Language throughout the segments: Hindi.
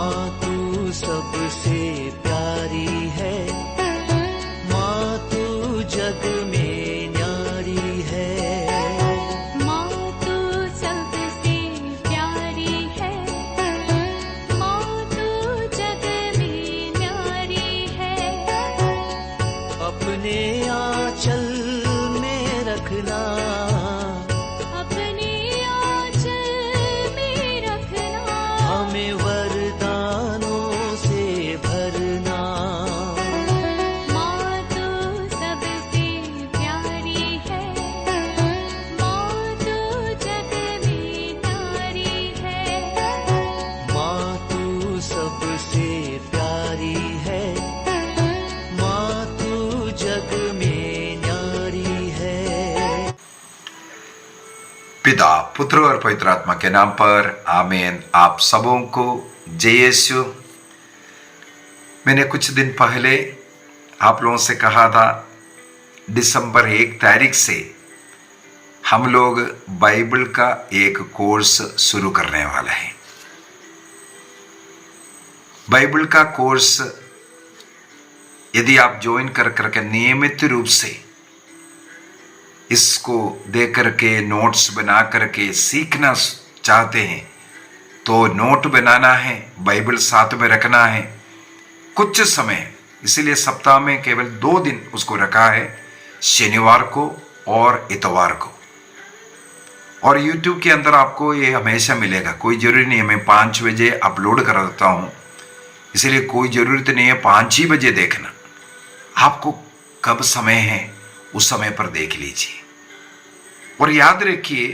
माँ तू सबसे प्यारी है, माँ तू जग में न्यारी है। माँ तू सबसे प्यारी है, माँ तू जग में न्यारी है। अपने आंचल में रखना, अपने आंचल में रखना। हमें वरदानों से भरना। माँ तू सबसे प्यारी है, माँ तू जग में न्यारी है। माँ तू सबसे प्यारी है, माँ तू जग में न्यारी है। पिता, पुत्र और पवित्र आत्मा के नाम पर आमीन। आप सबों को जय यीशु। मैंने कुछ दिन पहले आप लोगों से कहा था दिसंबर 1 तारीख से हम लोग बाइबल का एक कोर्स शुरू करने वाला है। बाइबल का कोर्स यदि आप ज्वाइन कर करके नियमित रूप से इसको दे करके नोट्स बना करके सीखना चाहते हैं तो नोट बनाना है, बाइबल साथ में रखना है कुछ समय। इसीलिए सप्ताह में केवल 2 दिन उसको रखा है, शनिवार को और इतवार को। और YouTube के अंदर आपको ये हमेशा मिलेगा, कोई जरूरी नहीं है मैं 5 बजे अपलोड कर देता हूँ, इसलिए कोई ज़रूरत नहीं है 5 ही बजे देखना। आपको कब समय है उस समय पर देख लीजिए। और याद रखिए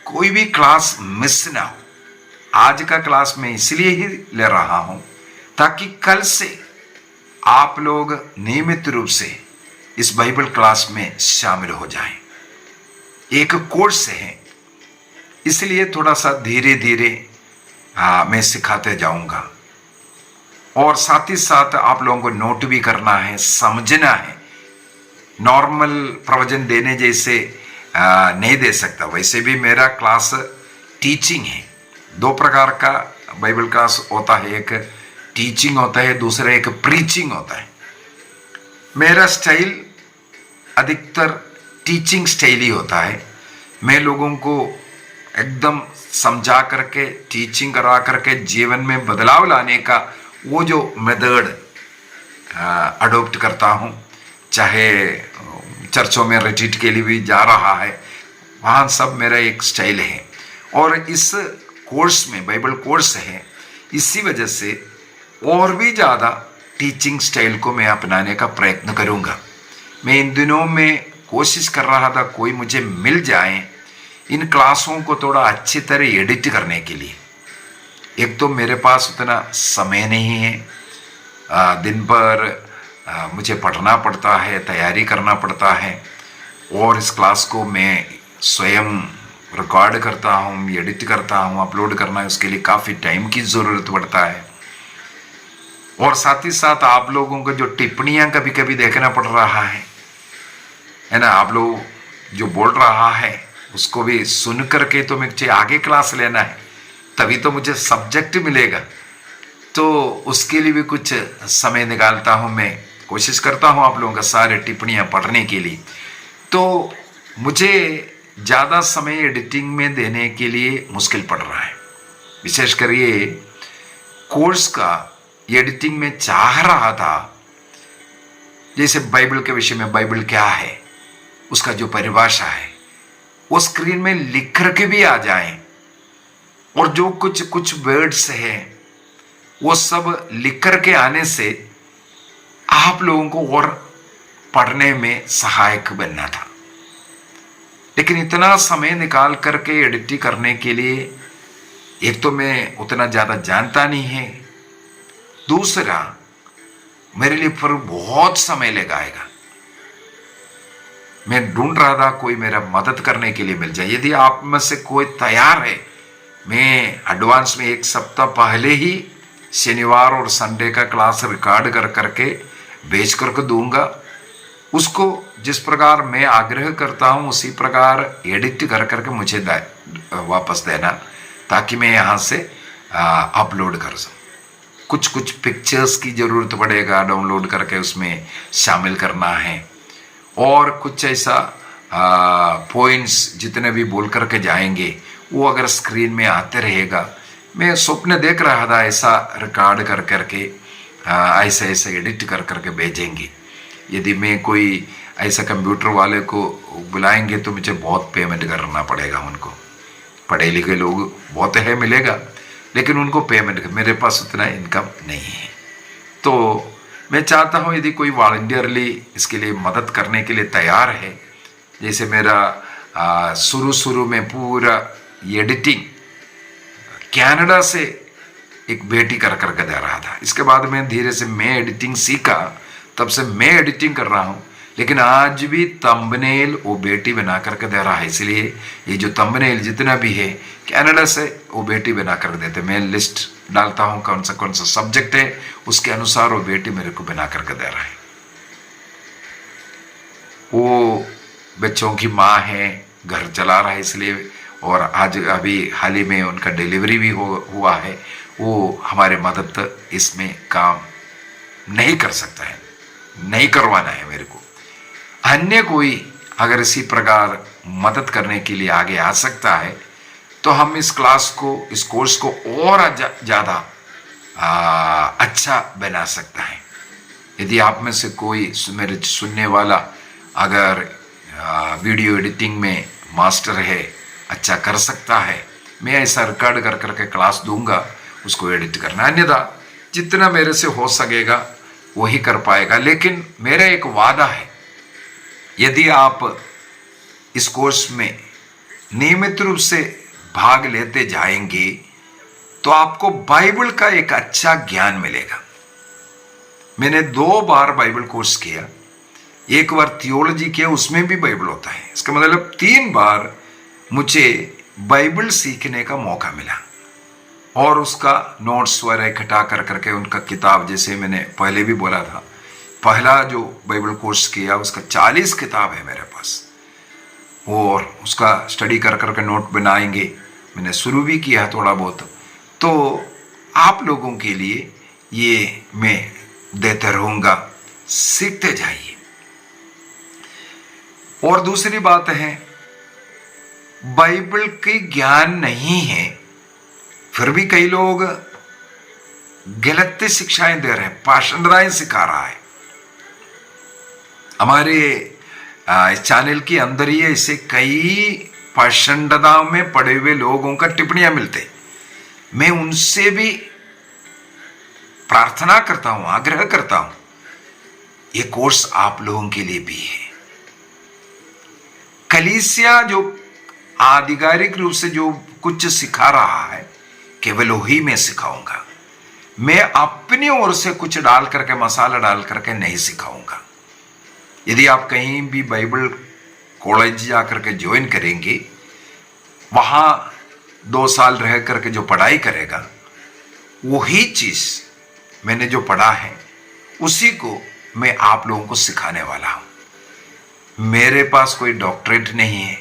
कोई भी क्लास मिस ना हो। आज का क्लास मैं इसलिए ही ले रहा हूं ताकि कल से आप लोग नियमित रूप से इस बाइबल क्लास में शामिल हो जाएं। एक कोर्स है, इसलिए थोड़ा सा धीरे धीरे मैं सिखाते जाऊंगा। और साथ ही साथ आप लोगों को नोट भी करना है, समझना है। नॉर्मल प्रवचन देने जैसे नहीं दे सकता। वैसे भी मेरा क्लास टीचिंग है। 2 प्रकार का बाइबल क्लास होता है, एक टीचिंग होता है, दूसरा एक प्रीचिंग होता है। मेरा स्टाइल अधिकतर टीचिंग स्टाइल ही होता है। मैं लोगों को एकदम समझा करके टीचिंग करा करके जीवन में बदलाव लाने का वो जो मेथड अडोप्ट करता हूँ। चाहे चर्चों में रिट्रीट के लिए भी जा रहा है, वहाँ सब मेरा एक स्टाइल है। और इस कोर्स में बाइबल कोर्स है, इसी वजह से और भी ज़्यादा टीचिंग स्टाइल को मैं अपनाने का प्रयत्न करूँगा। मैं इन दिनों में कोशिश कर रहा था कोई मुझे मिल जाए इन क्लासों को थोड़ा अच्छी तरह एडिट करने के लिए। एक तो मेरे पास उतना समय नहीं है, दिन भर मुझे पढ़ना पड़ता है, तैयारी करना पड़ता है, और इस क्लास को मैं स्वयं रिकॉर्ड करता हूँ, एडिट करता हूँ, अपलोड करना है, उसके लिए काफ़ी टाइम की ज़रूरत पड़ता है। और साथ ही साथ आप लोगों को जो टिप्पणियाँ कभी कभी देखना पड़ रहा है ना, आप लोग जो बोल रहा है उसको भी सुन करके तो मुझे आगे क्लास लेना है, तभी तो मुझे सब्जेक्ट मिलेगा। तो उसके लिए भी कुछ समय निकालता हूँ, मैं कोशिश करता हूँ आप लोगों का सारे टिप्पणियाँ पढ़ने के लिए। तो मुझे ज़्यादा समय एडिटिंग में देने के लिए मुश्किल पड़ रहा है। विशेषकर ये कोर्स का एडिटिंग में चाह रहा था, जैसे बाइबल के विषय में बाइबल क्या है, उसका जो परिभाषा है वो स्क्रीन में लिख करके भी आ जाए, और जो कुछ वर्ड्स है वो सब लिख करके आने से आप लोगों को और पढ़ने में सहायक बनना था। लेकिन इतना समय निकाल करके एडिटिंग करने के लिए एक तो मैं उतना ज़्यादा जानता नहीं है, दूसरा मेरे लिए फिर बहुत समय लगाएगा। मैं ढूंढ रहा था कोई मेरा मदद करने के लिए मिल जाए। यदि आप में से कोई तैयार है, मैं एडवांस में 1 सप्ताह पहले ही शनिवार और संडे का क्लास रिकॉर्ड कर करके भेज करके दूंगा। उसको जिस प्रकार मैं आग्रह करता हूँ उसी प्रकार एडिट कर करके मुझे वापस देना, ताकि मैं यहाँ से अपलोड कर सकूँ। कुछ कुछ पिक्चर्स की ज़रूरत पड़ेगा, डाउनलोड करके उसमें शामिल करना है। और कुछ ऐसा पॉइंट्स जितने भी बोल करके जाएंगे वो अगर स्क्रीन में आते रहेगा। मैं स्वप्न देख रहा था ऐसा रिकॉर्ड कर करके ऐसे ऐसे एडिट कर करके भेजेंगे। यदि मैं कोई ऐसा कंप्यूटर वाले को बुलाएंगे तो मुझे बहुत पेमेंट करना पड़ेगा उनको। पढ़े लिखे लोग बहुत है मिलेगा, लेकिन उनको पेमेंट, मेरे पास उतना इनकम नहीं है। तो मैं चाहता हूँ यदि कोई वॉलंटियरली इसके लिए मदद करने के लिए तैयार है, जैसे मेरा शुरू में पूरा एडिटिंग कनाडा से एक बेटी कर करके दे रहा था। इसके बाद में धीरे से मैं एडिटिंग सीखा, तब से मैं एडिटिंग कर रहा हूँ, लेकिन आज भी थंबनेल वो बेटी बना करके दे रहा है। इसलिए ये जो थंबनेल जितना भी है कनाडा से वो बेटी बना कर देते। मैं लिस्ट डालता हूँ कौन सा सब्जेक्ट है, उसके अनुसार वो बेटी मेरे को बना करके दे रहा है। वो बच्चों की माँ है, घर चला रहा है इसलिए, और आज अभी हाल ही में उनका डिलीवरी भी हुआ है। वो हमारे मदद इसमें काम नहीं कर सकता है, नहीं करवाना है मेरे को। अन्य कोई अगर इसी प्रकार मदद करने के लिए आगे आ सकता है तो हम इस कोर्स को और ज़्यादा अच्छा बना सकता है। यदि आप में से कोई मेरे सुनने वाला अगर वीडियो एडिटिंग में मास्टर है, अच्छा कर सकता है, मैं ऐसा रिकॉर्ड कर करके क्लास दूंगा, उसको एडिट करना। अन्यथा जितना मेरे से हो सकेगा वही कर पाएगा। लेकिन मेरा एक वादा है, यदि आप इस कोर्स में नियमित रूप से भाग लेते जाएंगे तो आपको बाइबल का एक अच्छा ज्ञान मिलेगा। मैंने 2 बार बाइबल कोर्स किया, एक बार थियोलॉजी किया, उसमें भी बाइबल होता है। इसका मतलब 3 बार मुझे बाइबल सीखने का मौका मिला और उसका नोट्स वगैरह इकट्ठा कर करके उनका किताब, जैसे मैंने पहले भी बोला था, पहला जो बाइबल कोर्स किया उसका 40 किताब है मेरे पास, और उसका स्टडी कर करके नोट बनाएंगे। मैंने शुरू भी किया थोड़ा बहुत, तो आप लोगों के लिए ये मैं देते रहूँगा, सीखते जाइए। और दूसरी बात है, बाइबल की ज्ञान नहीं है फिर भी कई लोग गलत शिक्षाएं दे रहे हैं, पाषंडताएं सिखा रहा है। हमारे इस चैनल के अंदर ही ऐसे कई पाषंडता में पड़े हुए लोगों का टिप्पणियां मिलते। मैं उनसे भी प्रार्थना करता हूं, आग्रह करता हूं, ये कोर्स आप लोगों के लिए भी है। कलीसिया जो आधिकारिक रूप से जो कुछ सिखा रहा है केवल वही मैं सिखाऊंगा। मैं अपनी ओर से कुछ डाल करके, मसाला डाल करके नहीं सिखाऊंगा। यदि आप कहीं भी बाइबल कॉलेज जा करके ज्वाइन करेंगे, वहां 2 साल रह करके जो पढ़ाई करेगा, वही चीज मैंने जो पढ़ा है उसी को मैं आप लोगों को सिखाने वाला हूं। मेरे पास कोई डॉक्टरेट नहीं है।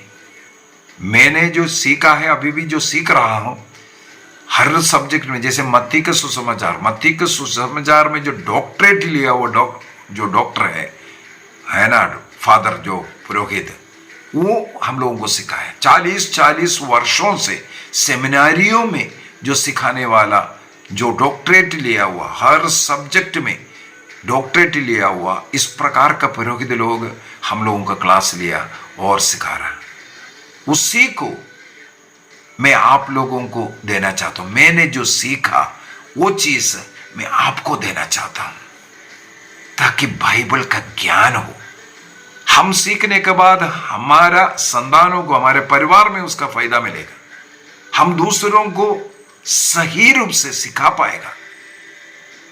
मैंने जो सीखा है, अभी भी जो सीख रहा हूं, हर सब्जेक्ट में, जैसे मत्ती के सुसमाचार में जो डॉक्टरेट लिया वो जो डॉक्टर है ना, फादर जो पुरोहित, वो हम लोगों को सिखाया। 40 वर्षों से सेमिनारियों में जो सिखाने वाला, जो डॉक्टरेट लिया हुआ, हर सब्जेक्ट में डॉक्टरेट लिया हुआ, इस प्रकार का पुरोहित लोग हम लोगों का क्लास लिया और सिखा रहा, उसी को मैं आप लोगों को देना चाहता हूं। मैंने जो सीखा वो चीज मैं आपको देना चाहता हूं, ताकि बाइबल का ज्ञान हो। हम सीखने के बाद हमारा संतानों को, हमारे परिवार में उसका फायदा मिलेगा। हम दूसरों को सही रूप से सिखा पाएगा।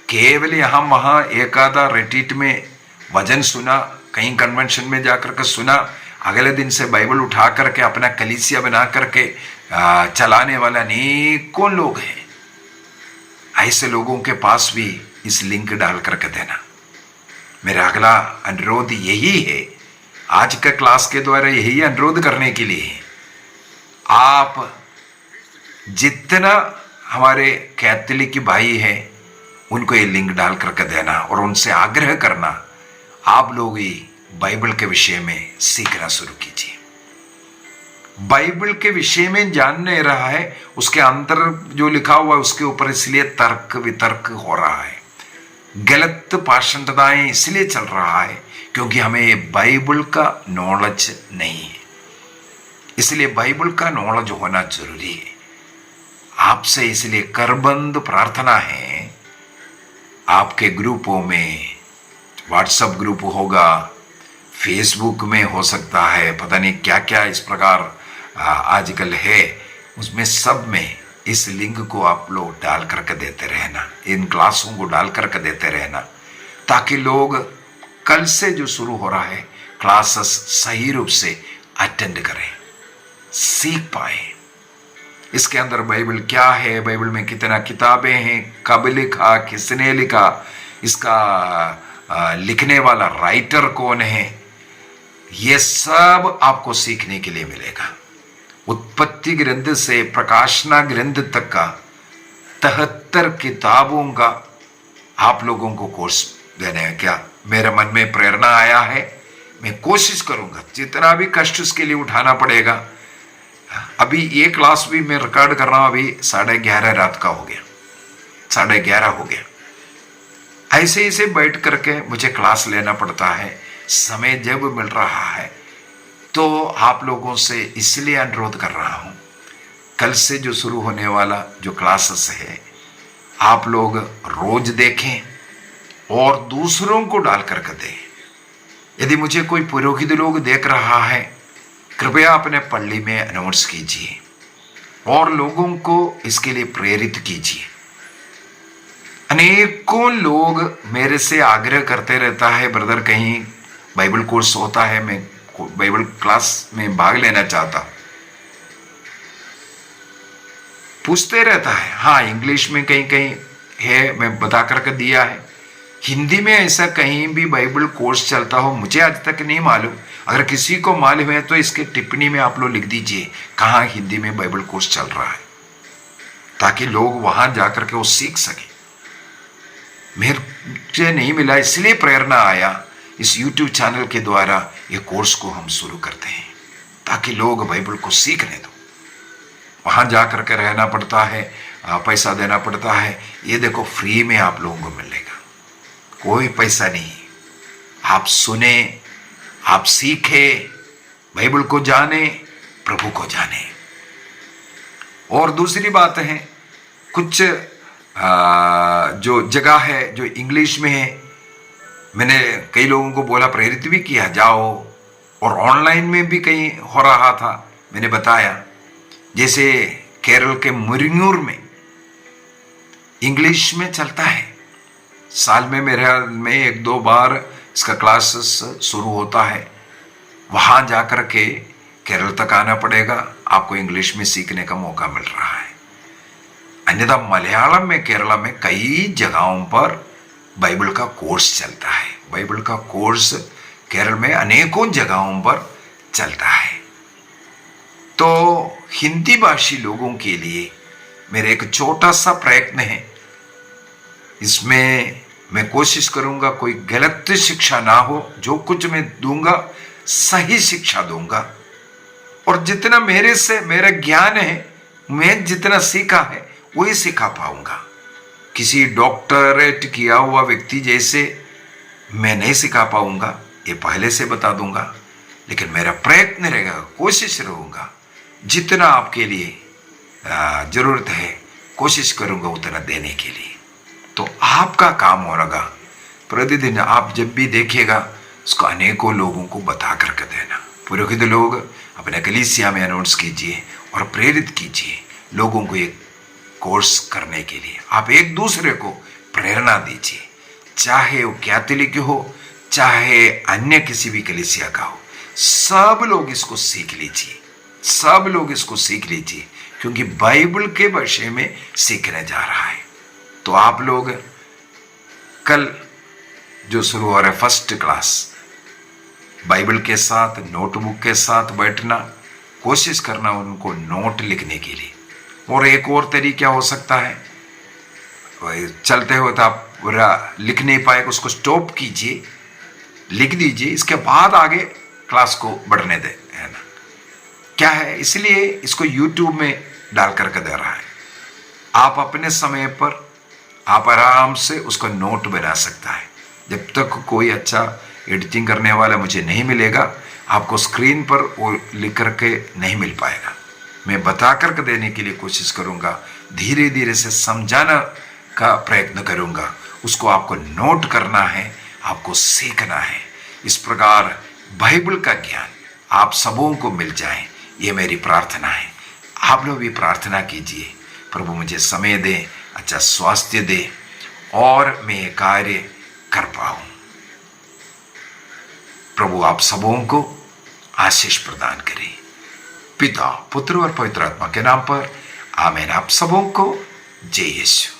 केवल यहां वहां एक आधा रिट्रीट में वचन सुना, कहीं कन्वेंशन में जाकर के सुना, अगले दिन से बाइबल उठा करके अपना कलीसिया बना करके चलाने वाला अनेकों लोग हैं। ऐसे लोगों के पास भी इस लिंक डाल करके देना। मेरा अगला अनुरोध यही है, आज का क्लास के द्वारा यही अनुरोध करने के लिए है। आप जितना हमारे कैथोलिक भाई हैं उनको ये लिंक डाल करके देना और उनसे आग्रह करना, आप लोग ही बाइबल के विषय में सीखना शुरू कीजिए। बाइबल के विषय में जान नहीं रहा है, उसके अंदर जो लिखा हुआ है उसके ऊपर इसलिए तर्क वितर्क हो रहा है, गलत पाषंडताएं इसलिए चल रहा है क्योंकि हमें बाइबल का नॉलेज नहीं है। इसलिए बाइबल का नॉलेज होना जरूरी है। आपसे इसलिए करबंद प्रार्थना है, आपके ग्रुपों में, व्हाट्सएप ग्रुप होगा, फेसबुक में हो सकता है, पता नहीं क्या क्या इस प्रकार आजकल है, उसमें सब में इस लिंक को आप लोग डाल करके देते रहना, इन क्लासों को डाल करके देते रहना, ताकि लोग कल से जो शुरू हो रहा है क्लासेस सही रूप से अटेंड करें, सीख पाए। इसके अंदर बाइबल क्या है, बाइबल में कितना किताबें हैं, कब लिखा, किसने लिखा, इसका लिखने वाला राइटर कौन है, ये सब आपको सीखने के लिए मिलेगा। उत्पत्ति ग्रंथ से प्रकाशना ग्रंथ तक का 73 किताबों का आप लोगों को कोर्स देने हैं। क्या मेरे मन में प्रेरणा आया है, मैं कोशिश करूंगा, जितना भी कष्ट उसके लिए उठाना पड़ेगा। अभी ये क्लास भी मैं रिकॉर्ड कर रहा हूं, अभी 11:30 रात का हो गया, 11:30 हो गया। ऐसे ऐसे बैठ करके मुझे क्लास लेना पड़ता है, समय जब मिल रहा है तो आप लोगों से इसलिए अनुरोध कर रहा हूं, कल से जो शुरू होने वाला जो क्लासेस है आप लोग रोज देखें और दूसरों को डाल करके दें। यदि मुझे कोई पुरोहित लोग देख रहा है, कृपया अपने पल्ली में अनाउंस कीजिए और लोगों को इसके लिए प्रेरित कीजिए। अनेकों लोग मेरे से आग्रह करते रहता है, ब्रदर कहीं बाइबल कोर्स होता है, मैं बाइबल क्लास में भाग लेना चाहता हूं। पूछते रहता है, हाँ इंग्लिश में कहीं कहीं है, मैं बता करके दिया है। हिंदी में ऐसा कहीं भी बाइबल कोर्स चलता हो मुझे आज तक नहीं मालूम। अगर किसी को मालूम है तो इसके टिप्पणी में आप लोग लिख दीजिए कहाँ हिंदी में बाइबल कोर्स चल रहा है, ताकि लोग वहां जाकर के वो सीख सके। मुझे नहीं मिला, इसलिए प्रेरणा आया, इस YouTube चैनल के द्वारा ये कोर्स को हम शुरू करते हैं ताकि लोग बाइबल को सीखने दो। वहां जाकर के रहना पड़ता है, पैसा देना पड़ता है, ये देखो फ्री में आप लोगों को मिलेगा, कोई पैसा नहीं। आप सुने, आप सीखे, बाइबल को जाने, प्रभु को जाने। और दूसरी बात है, कुछ जो जगह है जो इंग्लिश में है, मैंने कई लोगों को बोला, प्रेरित भी किया जाओ, और ऑनलाइन में भी कहीं हो रहा था, मैंने बताया। जैसे केरल के मुरिंगूर में इंग्लिश में चलता है, साल में मेरे में 1-2 बार इसका क्लासेस शुरू होता है। वहां जाकर के केरल तक आना पड़ेगा, आपको इंग्लिश में सीखने का मौका मिल रहा है। अन्यथा मलयालम में, केरला में कई जगहों पर बाइबल का कोर्स चलता है। बाइबल का कोर्स केरल में अनेकों जगहों पर चलता है। तो हिंदी भाषी लोगों के लिए मेरा एक छोटा सा प्रयत्न है, इसमें मैं कोशिश करूंगा कोई गलत शिक्षा ना हो, जो कुछ मैं दूंगा सही शिक्षा दूंगा, और जितना मेरे से मेरा ज्ञान है, मैं जितना सीखा है वही सिखा पाऊंगा। किसी डॉक्टरेट किया हुआ व्यक्ति जैसे मैं नहीं सिखा पाऊंगा, ये पहले से बता दूंगा, लेकिन मेरा प्रयत्न रहेगा, कोशिश रहूंगा, जितना आपके लिए जरूरत है कोशिश करूंगा उतना देने के लिए। तो आपका काम हो रहा, प्रतिदिन आप जब भी देखिएगा उसको अनेकों लोगों को बता करके देना। पुरोहित लोग अपने कलीसिया में अनाउंस कीजिए और प्रेरित कीजिए लोगों को एक कोर्स करने के लिए। आप एक दूसरे को प्रेरणा दीजिए, चाहे वो कैथोलिक हो, चाहे अन्य किसी भी कलीसिया का हो, सब लोग इसको सीख लीजिए, सब लोग इसको सीख लीजिए, क्योंकि बाइबल के विषय में सीखने जा रहा है। तो आप लोग कल जो शुरू हो रहा है फर्स्ट क्लास, बाइबल के साथ नोटबुक के साथ बैठना, कोशिश करना उनको नोट लिखने के लिए। और एक और तरीका हो सकता है, चलते हो तो आप पूरा लिख नहीं पाएगा, उसको स्टॉप कीजिए, लिख दीजिए, इसके बाद आगे क्लास को बढ़ने दें, है ना। क्या है, इसलिए इसको YouTube में डाल करके दे रहा है। आप अपने समय पर आप आराम से उसको नोट बना सकता है। जब तक कोई अच्छा एडिटिंग करने वाला मुझे नहीं मिलेगा, आपको स्क्रीन पर वो लिख करके नहीं मिल पाएगा। मैं बता करके देने के लिए कोशिश करूँगा, धीरे धीरे से समझाना का प्रयत्न करूँगा। उसको आपको नोट करना है, आपको सीखना है। इस प्रकार बाइबल का ज्ञान आप सबों को मिल जाए, ये मेरी प्रार्थना है। आप लोग भी प्रार्थना कीजिए, प्रभु मुझे समय दे, अच्छा स्वास्थ्य दे और मैं ये कार्य कर पाऊँ। प्रभु आप सबों को आशीष प्रदान करे। पिता, पुत्र और पवित्र आत्मा के नाम पर आमीन। आप सबों को जय यीशु।